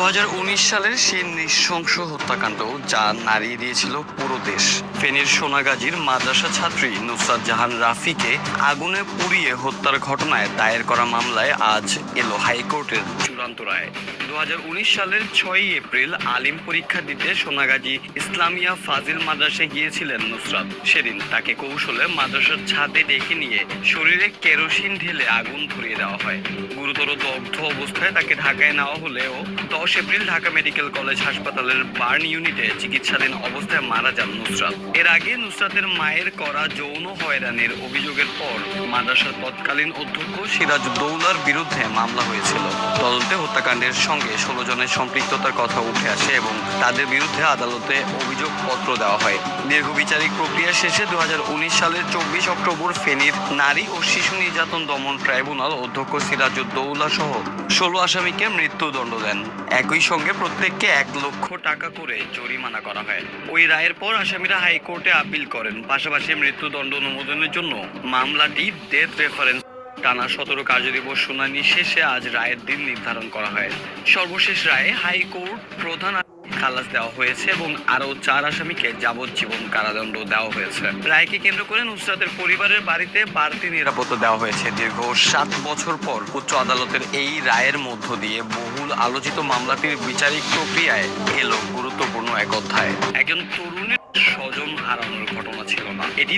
2019 সালের সেই নৃশংস হত্যাকাণ্ড যা নাড়িয়ে দিয়েছিল পুরো দেশ। ফেনীর সোনাগাজীর মাদ্রাসা ছাত্রী নুসরাত জাহান রাফিকে আগুনে পুড়িয়ে হত্যার ঘটনায় দায়ের করা মামলায় আজ এলো হাইকোর্টের চূড়ান্ত রায়। 2019 সালের 6 এপ্রিল আলিম পরীক্ষা দিতে সোনাগাজী ইসলামিয়া ফাজিল মাদ্রাসায় গিয়েছিলেন নুসরাত। সেদিন তাকে কৌশলে মাদ্রাসার ছাদে ডেকে নিয়ে শরীরে কেরোসিন ঢেলে আগুন ধরিয়ে দেওয়া হয়। গুরুতর দগ্ধ অবস্থায় তাকে ঢাকায় নেওয়া হলেও 10 এপ্রিল ঢাকা মেডিকেল কলেজ হাসপাতালের বার্ন ইউনিটে চিকিৎসাধীন অবস্থায় মারা যান নুসরাত। এর আগে নুসরাতের মায়ের করা যৌন হয়রানির অভিযোগের পর মাদ্রাসার তৎকালীন অধ্যক্ষ সিরাজউদ্দৌলার বিরুদ্ধে মামলা হয়েছিল। তদন্তে হত্যাকাণ্ডের সঙ্গে 16 জনের সম্পৃক্ততার কথা উঠে আসে এবং তাদের বিরুদ্ধে আদালতে অভিযোগপত্র দেওয়া হয়। দীর্ঘ বিচারিক প্রক্রিয়া শেষে 2019 সালের 24 অক্টোবর ফেনীর নারী ও শিশু নির্যাতন দমন ট্রাইব্যুনাল অধ্যক্ষ সিরাজউদ্দৌলা সহ 16 আসামিকে মৃত্যুদণ্ড দেন। একই সঙ্গে প্রত্যেককে 1 লক্ষ টাকা করে জরিমানা করা হয়। ওই রায়ের পর আসামিরা হাইকোর্টে আপিল করেন। পাশাপাশি মৃত্যুদণ্ড অনুমোদনের জন্য মামলাটি ডেথ রেফারেন্স টানা 17 কার্যদিবস শুনানি শেষে আজ রায়ের দিন নির্ধারণ করা হয়। সর্বশেষ রায়ে হাইকোর্ট প্রধান খালাস দেওয়া হয়েছে এবং আরও 4 আসামিকে যাবজ্জীবন কারাদণ্ড দেওয়া হয়েছে। রায়কে কেন্দ্র করে নুসরাতের পরিবারের বাড়িতে বাড়তি নিরাপত্তা দেওয়া হয়েছে। দীর্ঘ 7 বছর পর উচ্চ আদালতের এই রায়ের মধ্য দিয়ে বহুল আলোচিত মামলাটির বিচারিক প্রক্রিয়ায় এলো গুরুত্বপূর্ণ এক অধ্যায়। একজন তরুণের স্বজন হারানোর ঘটনা ছিল না, এটি